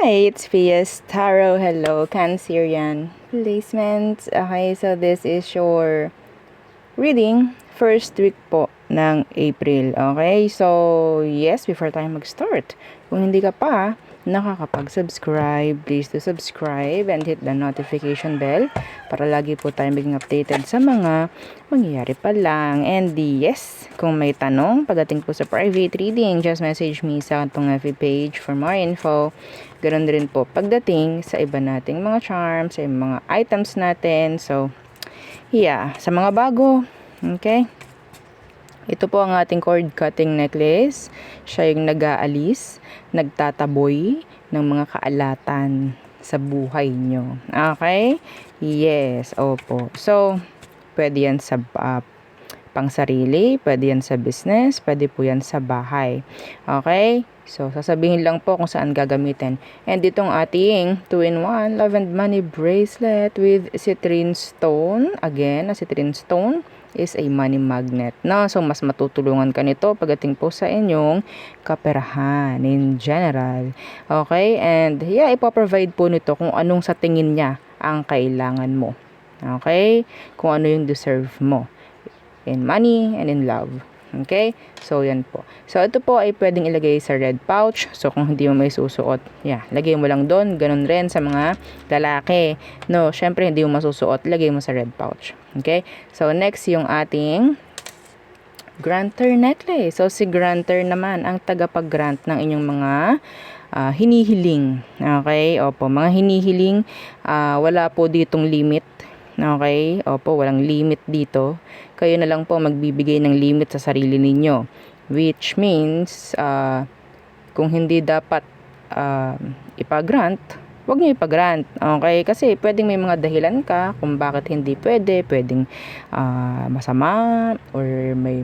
Hi, it's Pia's Tarot. Hello, Cancerian placements. Okay, so this is your reading first week po ng April. Okay, so yes, before tayo mag-start, kung hindi ka pa nakakapag-subscribe, please to subscribe and hit the notification bell para lagi po tayo maging updated sa mga mangyayari pa lang. And yes, kung may tanong pagdating po sa private reading, just message me sa atong FB page for more info. Ganon din po pagdating sa iba nating mga charms, sa mga items natin. So, yeah, sa mga bago, okay? Ito po ang ating cord cutting necklace. Siya yung nag-aalis, nagtataboy ng mga kaalatan sa buhay nyo. Okay? Yes, opo. So, pwede yan sa pang sarili, pwede yan sa business, pwede po yan sa bahay. Okay? So, sasabihin lang po kung saan gagamitin. And itong ating 2-in-1 Love and Money bracelet with citrine stone. Again, a citrine stone is a money magnet. No? So, mas matutulungan ka nito pagdating po sa inyong kaperahan in general. Okay? And, yeah, ipoprovide po nito kung anong sa tingin niya ang kailangan mo. Okay? Kung ano yung deserve mo. In money and in love. Okay? So, yan po. So, ito po ay pwedeng ilagay sa red pouch. So, kung hindi mo may susuot, yeah, lagay mo lang doon. Ganun rin sa mga lalaki. No, syempre, hindi mo masusuot, lagay mo sa red pouch. Okay? So, next, yung ating granter necklace. So, si granter naman, ang tagapag-grant ng inyong mga hinihiling. Okay? Opo, mga hinihiling, wala po ditong limit. Okay? Opo, walang limit dito. Kayo na lang po magbibigay ng limit sa sarili ninyo. Which means, kung hindi dapat ipag-grant, huwag nyo ipag-grant. Okay? Kasi pwedeng may mga dahilan ka kung bakit hindi pwede. Pwedeng masama or may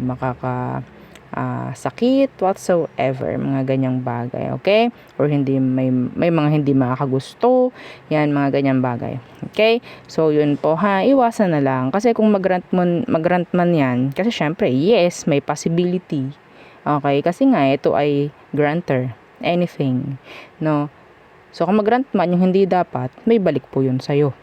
sakit, whatsoever, mga ganyang bagay, okay? Or hindi may mga hindi makakagusto, yan, mga ganyang bagay, okay? So, yun po ha, iwasan na lang, kasi kung mag-grant man yan, kasi syempre, yes, may possibility, okay? Kasi nga, ito ay granter, anything, no? So, kung mag-grant man yung hindi dapat, may balik po yun sa'yo,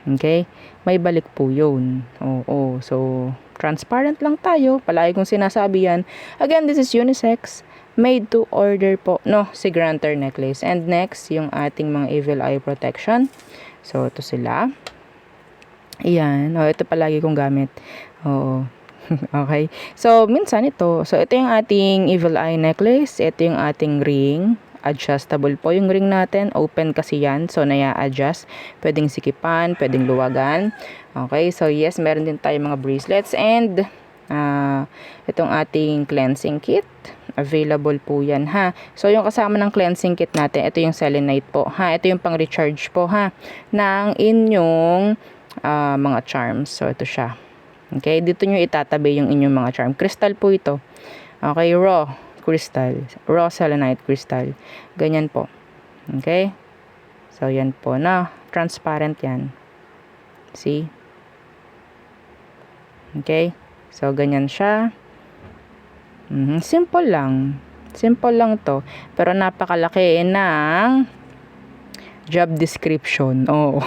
okay? May balik po yun, oo, so, transparent lang tayo. Palagi kong sinasabi yan. Again, this is unisex. Made to order po. No, si granter necklace. And next, yung ating mga evil eye protection. So, ito sila. Ayan. O, ito palagi kong gamit. Oo. Okay. So, minsan ito. So, ito yung ating evil eye necklace. Ito yung ating ring. Adjustable po yung ring natin. Open kasi yan. So, naya-adjust. Pwedeng sikipan, pwedeng luwagan. Okay. So, yes, meron din tayong mga bracelets. And, itong ating cleansing kit. Available po yan, ha. So, yung kasama ng cleansing kit natin, ito yung selenite po, ha. Ito yung pang-recharge po, ha, ng inyong mga charms. So, ito siya. Okay. Dito nyo itatabi yung inyong mga charm. Crystal po ito. Okay. Raw crystal, raw selenite crystal, ganyan po, okay, so yan po na, transparent yan, see, okay, so ganyan siya, simple lang to, pero napakalaki ng job description, oh.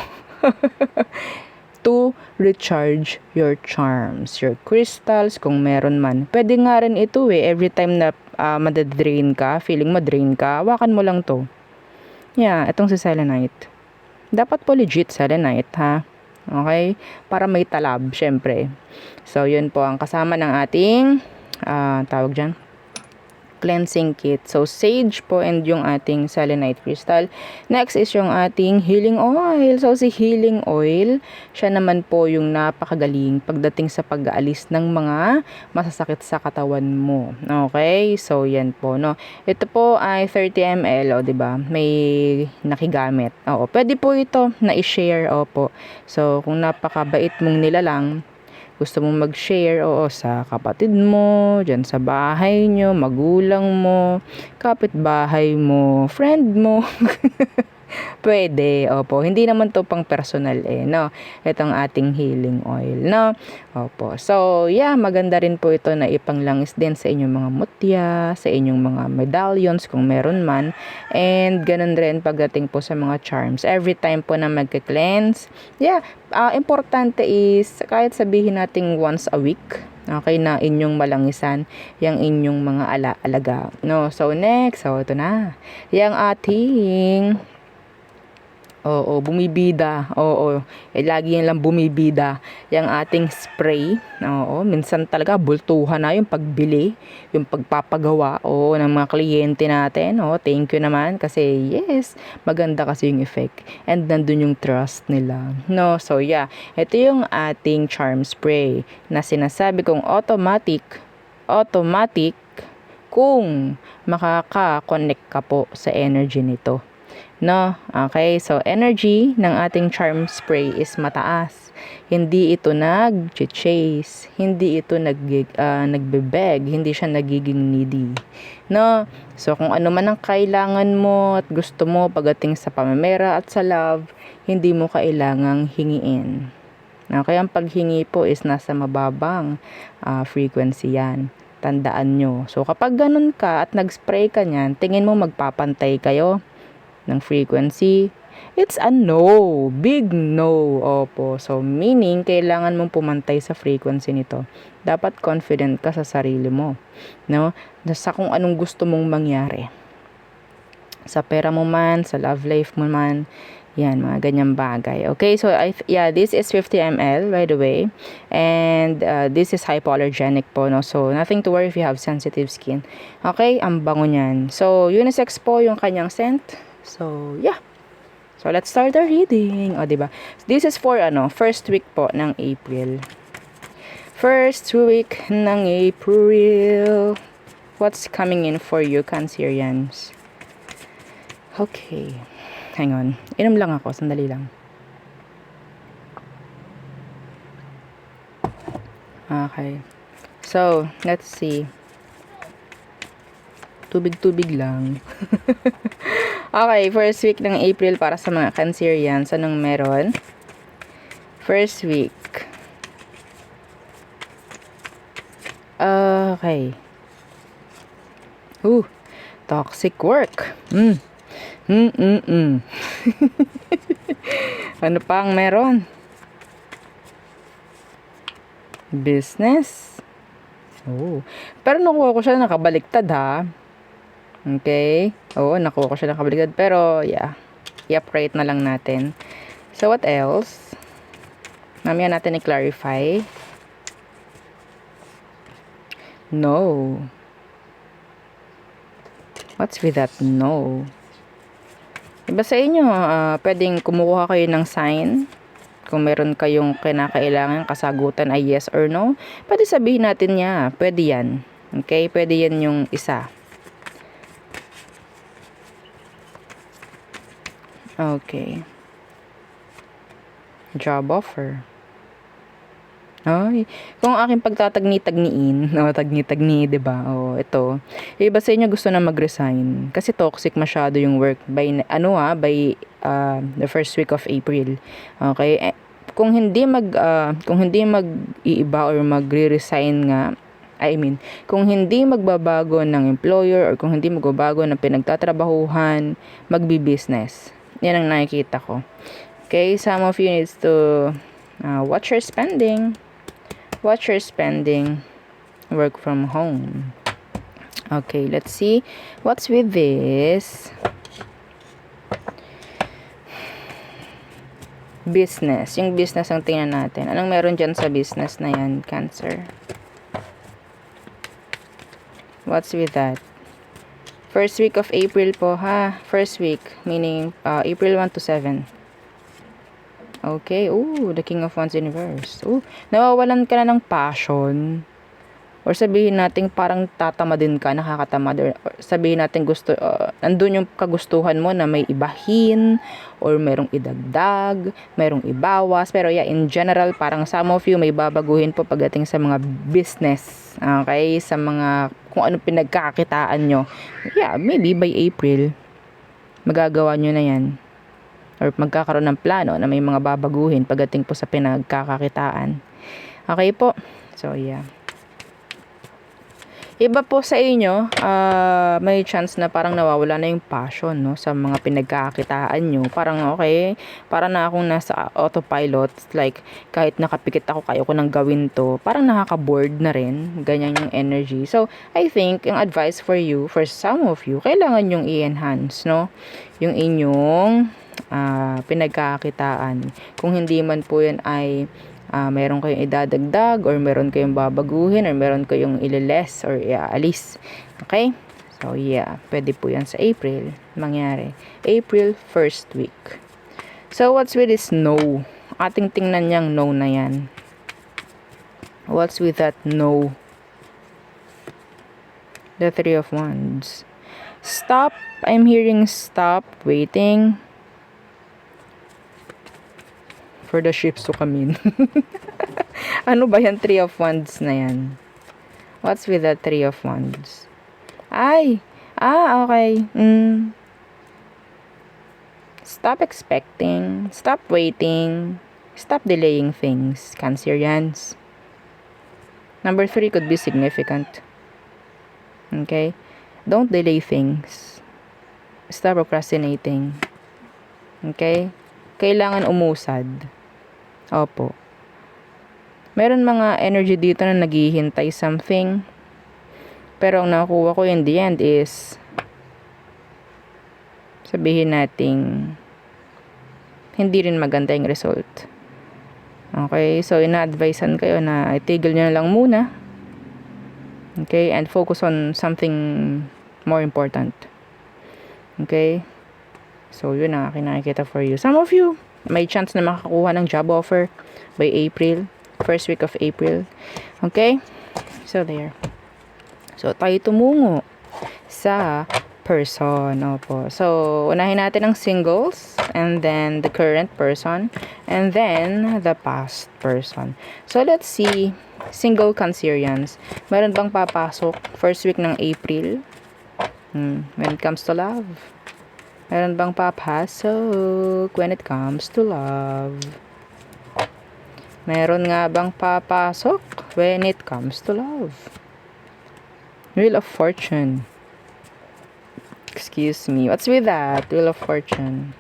To recharge your charms, your crystals, kung meron man. Pwede nga rin ito every time na madadrain ka, feeling madrain ka, hawakan mo lang to. Yeah, itong si selenite. Dapat po legit selenite, ha? Okay? Para may talab, syempre. So, yun po ang kasama ng ating, tawag dyan, cleansing kit. So, sage po and yung ating selenite crystal. Next is yung ating healing oil. So, si healing oil, siya naman po yung napakagaling pagdating sa pag-aalis ng mga masasakit sa katawan mo. Okay? So, yan po, no? Ito po ay 30 ml, o, diba? May nakigamit. Oo, pwede po ito na i-share, opo. So, kung napakabait mong nilalang, gusto mong mag-share, oo, sa kapatid mo, dyan sa bahay nyo, magulang mo, kapitbahay mo, friend mo, Pwede, opo. Hindi naman to pang personal no. Itong ating healing oil, no. Opo. So, yeah, maganda rin po ito na ipanglangis din sa inyong mga mutya, sa inyong mga medallions kung meron man. And ganun rin pagdating po sa mga charms. Every time po na magka-cleanse, yeah, importante is kahit sabihin nating once a week, okay, na inyong malangisan yung inyong mga alaga, no. So next, so ito na yung ating bumibida. Lagi yan lang bumibida. Yung ating spray. Minsan talaga bultuhan na yung pagbili, yung pagpapagawa ng mga kliyente natin. Thank you naman kasi yes, maganda kasi yung effect. And nandun yung trust nila. No, so yeah, ito yung ating charm spray na sinasabi kong automatic kung makaka-connect ka po sa energy nito. No, okay, so energy ng ating charm spray is mataas. Hindi ito nag-chase, hindi ito nagbe-beg, hindi siya nagiging needy. No, so kung ano man ang kailangan mo at gusto mo pagdating sa pamamera at sa love, hindi mo kailangang hingiin. Okay, ang paghingi po is nasa mababang frequency yan. Tandaan nyo. So kapag ganun ka at nag-spray ka niyan, tingin mo magpapantay kayo ng frequency? It's a no. Big no. Opo. So, meaning, kailangan mong pumantay sa frequency nito. Dapat confident ka sa sarili mo. No? Sa kung anong gusto mong mangyari. Sa pera mo man, sa love life mo man, yan, mga ganyang bagay. Okay, so, this is 50 ml, by the way. And, this is hypoallergenic po, no? So, nothing to worry if you have sensitive skin. Okay, ang bango niyan. So, unisex po yung kanyang scent. So, yeah. So, let's start our reading. Diba? This is for, first week po ng April. First week ng April. What's coming in for you, Cancerians? Okay. Hang on. Inom lang ako. Sandali lang. Okay. So, let's see. Tubig-tubig lang. Okay, first week ng April para sa mga Cancerians. Anong meron? First week. Okay. Toxic work. Ano pang meron? Business. Pero nakuha ko siya nakabaliktad ha. Okay. Nakuha ko siya nakabaliktad. Pero, yeah. I-upgrade na lang natin. So, what else? Mamaya natin i-clarify. No. What's with that no? Iba sa inyo, pwedeng kumukuha kayo ng sign. Kung meron kayong kinakailangan, kasagutan ay yes or no. Pwede sabihin natin niya. Pwede yan. Okay? Pwede yan yung isa. Okay. Job offer. Ay, kung aking pagtatagni-tagniin, tagni-tagni, 'di ba? Ito. Iba sa inyo gusto na mag-resign kasi toxic masyado yung work by the first week of April. Okay? Kung hindi mag-iiba or magre-resign nga, kung hindi magbabago ng employer or kung hindi magbabago ng pinagtatrabahuhan, magbi-business. Yan ang nakikita ko. Okay, some of you needs to watch your spending. Watch your spending. Work from home. Okay, let's see. What's with this? Business. Yung business ang tingnan natin. Anong meron dyan sa business na yan, Cancer? What's with that? First week of April po, ha? First week, meaning April 1 to 7. Okay, the King of Wands in reverse. Nawawalan ka na ng passion. Or sabihin natin parang tatamadin ka, nakakatamad. Or sabihin natin nandun yung kagustuhan mo na may ibahin, or merong idagdag, merong ibawas. Pero yeah, in general, parang some of you may babaguhin po pagdating sa mga business. Okay, sa mga kung ano pinagkakitaan nyo. Yeah, maybe by April, magagawa nyo na yan. or magkakaroon ng plano na may mga babaguhin pagdating po sa pinagkakakitaan. Okay po? So, yeah. Iba po sa inyo, may chance na parang nawawala na yung passion, no, sa mga pinagkakakitaan nyo. Parang okay, para na akong nasa autopilot, like kahit nakapikit ako, kaya ko nang gawin to, parang nakaka-bored na rin, ganyan yung energy. So, I think, yung advice for you, for some of you, kailangan yung i-enhance, no, yung inyong pinagkakakitaan. Kung hindi man po yun ay meron kayong idadagdag or meron kayong babaguhin or meron kayong ililes or iaalis. Okay? So, yeah. Pwede po yan sa April mangyari. April 1st week. So, what's with this no? Ating tingnan niyang no na yan. What's with that no? The Three of Wands. Stop. I'm hearing stop. Waiting for the ships to come in. Ano ba yan? Three of Wands na yan. What's with the Three of Wands? Ay! Okay. Stop expecting. Stop waiting. Stop delaying things. Cancerians. Number 3 could be significant. Okay? Don't delay things. Stop procrastinating. Okay? Kailangan umusad. Opo. Meron mga energy dito na naghihintay something. Pero ang nakuha ko in the end is, sabihin nating hindi rin maganda yung result. Okay? So, ina-advisean kayo na itigil nyo na lang muna. Okay? And focus on something more important. Okay? So, yun ang aking nakikita for you. Some of you, may chance na makakuha ng job offer by April. First week of April. Okay? So, there. So, tayo tumungo sa person. Opo. So, unahin natin ang singles, and then the current person, and then the past person. So, let's see. Single Cancerians. Meron bang papasok first week ng April? When it comes to love. Meron bang papasok when it comes to love? Meron nga bang papasok when it comes to love? Wheel of Fortune. Excuse me. What's with that? Wheel of Fortune.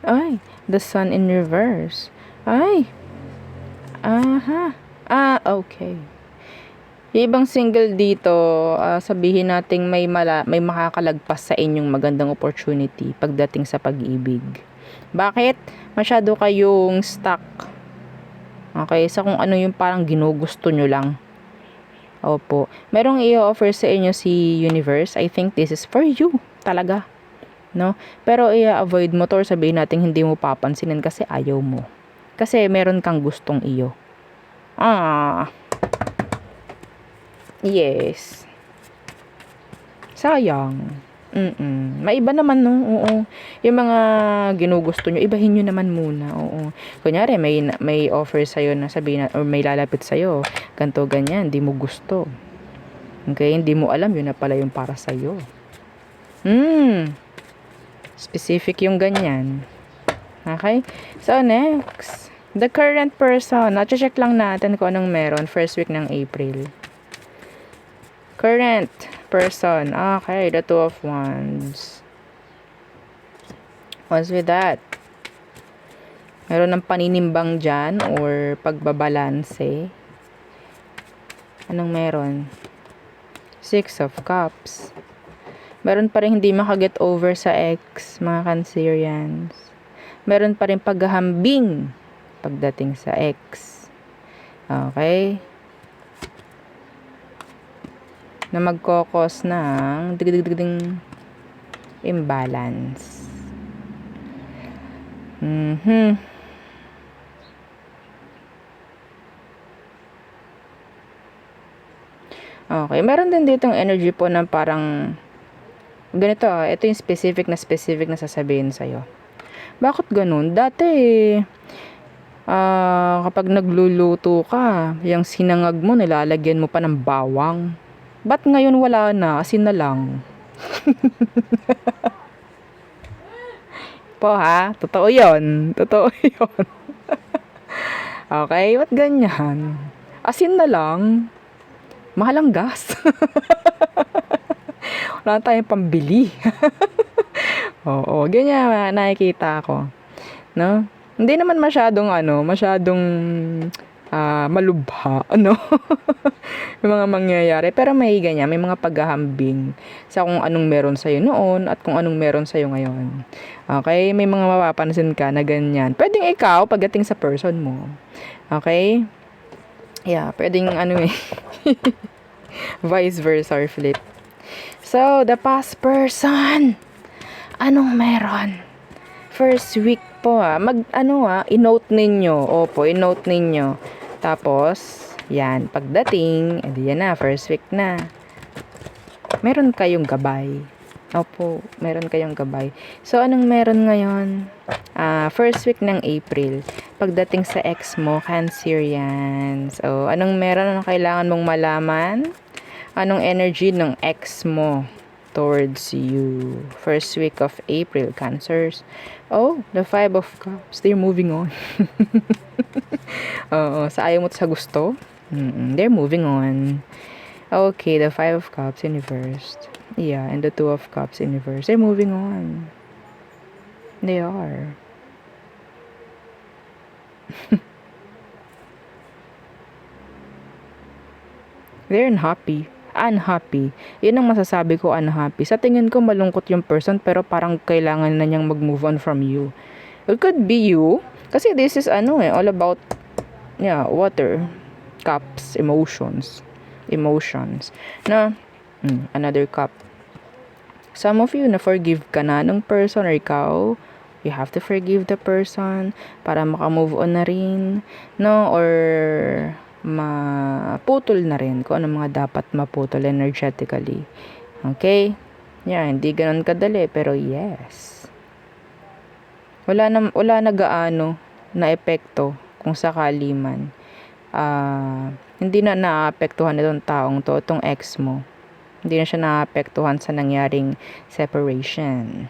Ay, the Sun in reverse. Ay. Okay. Ibang single dito, sabihin nating may makakalagpas sa inyong magandang opportunity pagdating sa pag-ibig. Bakit? Masyado kayong stuck. Okay, sa kung ano yung parang ginugusto nyo lang. Opo. Merong i-offer sa inyo si Universe. I think this is for you. Talaga. No? Pero i-avoid mo to, or sabihin natin hindi mo papansinin kasi ayaw mo. Kasi meron kang gustong iyo. Yes. Sayang. Maiba naman, no? Oo. Yung mga ginugusto nyo, ibahin nyo naman muna. Oo. Kunyari, may offer sa'yo na sabihin na, or may lalapit sa'yo, ganto ganyan, hindi mo gusto. Okay? Hindi mo alam, yun na pala yung para sa'yo. Specific yung ganyan. Okay? So, next. The current person. Nache-check lang natin kung anong meron first week ng April. Current person. Okay, the Two of Wands. What's with that? Meron ng paninimbang dyan or pagbabalanse. Anong meron? Six of Cups. Meron pa rin hindi makaget over sa ex, mga Cancerians. Meron pa rin paghahambing pagdating sa ex. Okay? Na magkokos ng digdigdigding imbalance. Okay, meron din ditong energy po na parang ganito, ito yung specific na sasabihin sa'yo. Bakit ganun? Dati kapag nagluluto ka, yung sinangag mo, nilalagyan mo pa ng bawang. Ba't ngayon wala na? Asin na lang. Po ha, totoo yon. Totoo yon. Okay, ba't ganyan? Asin na lang. Mahal ang gas. Wala tayong pambili. Oo, ganyan nakikita ko. No? Hindi naman masyadong malubha, ano? Yung mga mangyayari. Pero may ganyan, may mga paghahambing sa kung anong meron sa'yo noon at kung anong meron sa'yo ngayon. Okay? May mga mapapansin ka na ganyan. Pwedeng ikaw, pagdating sa person mo. Okay? Yeah, pwedeng vice versa or flip. So, the past person. Anong meron? First week po i-note ninyo. Opo, i-note ninyo. Tapos, yan, pagdating, edi yan na, first week na. Meron kayong gabay. Opo, meron kayong gabay. So, anong meron ngayon? First week ng April. Pagdating sa ex mo, Cancerian. So, anong meron? Anong kailangan mong malaman? Anong energy ng ex mo towards you? First week of April, Cancers. Oh, the 5 of Cups. They're moving on. Oo, sa ayaw mo sa gusto. They're moving on. Okay, the 5 of Cups in reverse. Yeah, and the 2 of Cups in reverse. They're moving on. They are. They're unhappy. Yun ang masasabi ko, unhappy. Sa tingin ko malungkot yung person pero parang kailangan na niyang mag-move on from you. It could be you kasi this is all about water, cups, emotions na another cup. Some of you na forgive ka na ng person or ikaw, you have to forgive the person para maka-move on na rin, no? Or maputol na rin kung ano mga dapat maputol energetically. Okay? Yeah, hindi ganun kadali, pero yes. Wala na gaano na epekto kung sakali man. Hindi na naapektuhan itong taong to, itong ex mo. Hindi na siya naapektuhan sa nangyaring separation.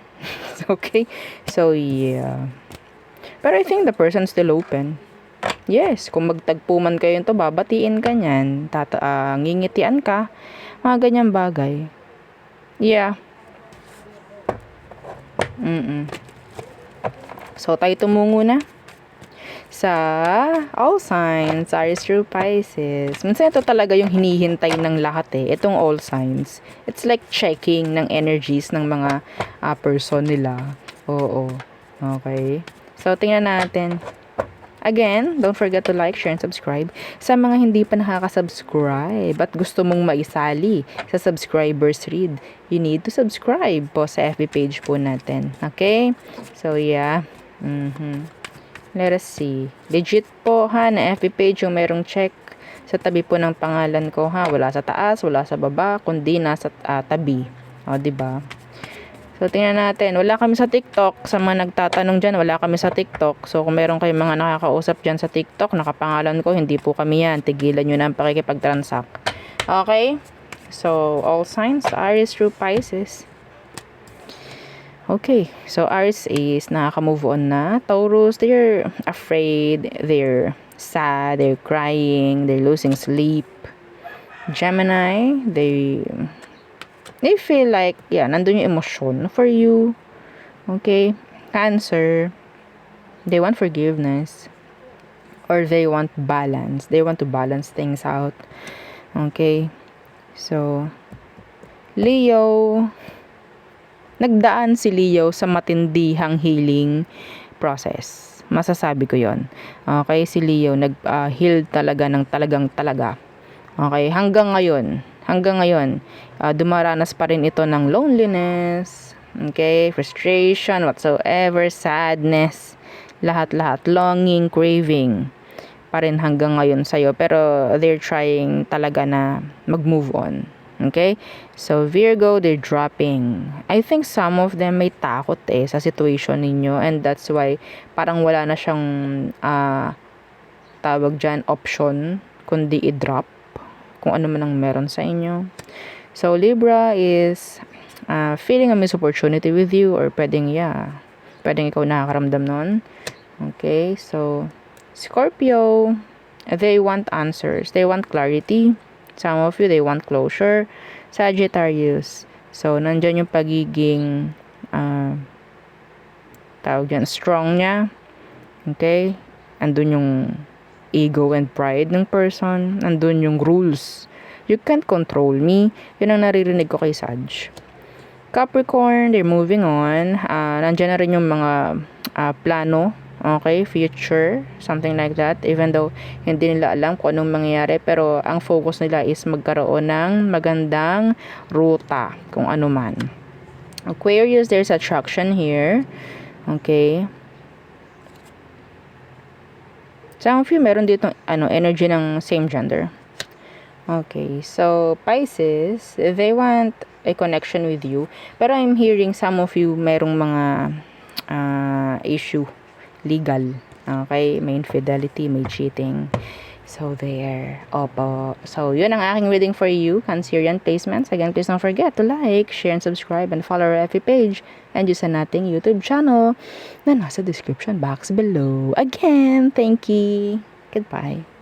Okay? So, yeah. Pero I think the person's still open. Yes, kung magtagpo man kayo ito, babatiin ka niyan, ngingitian ka, mga ganyang bagay. Yeah. So, tayo tumungo na sa all signs, Aries through Pisces. Minsan ito talaga yung hinihintay ng lahat itong all signs. It's like checking ng energies ng mga person nila. Oo. Okay. So, tingnan natin. Again, don't forget to like, share, and subscribe. Sa mga hindi pa nakaka-subscribe at gusto mong maisali sa subscribers read, you need to subscribe po sa FB page po natin. Okay? So, yeah. Let us see. Legit po na FB page yung merong check sa tabi po ng pangalan ko Wala sa taas, wala sa baba, kundi nasa tabi. O, diba? So, tingnan natin. Wala kami sa TikTok. Sa mga nagtatanong dyan, wala kami sa TikTok. So, kung meron kayong mga nakakausap dyan sa TikTok, nakapangalan ko, hindi po kami yan. Tigilan nyo na ang pakikipag-transact. Okay? So, all signs, Aries through Pisces. Okay. So, Aries is nakaka-move on na. Taurus, they're afraid. They're sad. They're crying. They're losing sleep. Gemini, they feel like, nandun yung emotion for you. Okay? Cancer, they want forgiveness. Or they want balance. They want to balance things out. Okay? So, Leo, nagdaan si Leo sa matindihang healing process. Masasabi ko yon. Okay? Si Leo, nag-heal talaga ng talaga. Okay? Hanggang ngayon, dumaranas pa rin ito ng loneliness, okay, frustration, whatsoever, sadness, lahat-lahat, longing, craving, pa rin hanggang ngayon sa'yo. Pero they're trying talaga na mag-move on. Okay? So, Virgo, they're dropping. I think some of them may takot sa situation ninyo, and that's why parang wala na siyang tawag dyan, option, kundi i-drop kung ano man ang meron sa inyo. So, Libra is feeling a missed opportunity with you, or pwedeng ikaw nakakaramdam nun. Okay, so Scorpio, they want answers, they want clarity. Some of you, they want closure. Sagittarius, so nandyan yung pagiging tawag dyan, strong niya. Okay, andun yung ego and pride ng person, andun yung rules. You can't control me. Yun ang naririnig ko kay Sag. Capricorn, they're moving on. Nandiyan na rin yung mga plano, okay, future, something like that. Even though hindi nila alam kung anong mangyayari, pero ang focus nila is magkaroon ng magandang ruta, kung ano man. Aquarius, there's attraction here. Okay. Some of you, meron dito energy ng same gender. Okay, so Pisces, they want a connection with you. Pero I'm hearing some of you merong mga issue, legal. Okay, may infidelity, may cheating. So there. Opo. So yun ang aking reading for you, Cancerian placements. Again, please don't forget to like, share, and subscribe, and follow our FB page. And yung sa nating YouTube channel na nasa description box below. Again, thank you. Goodbye.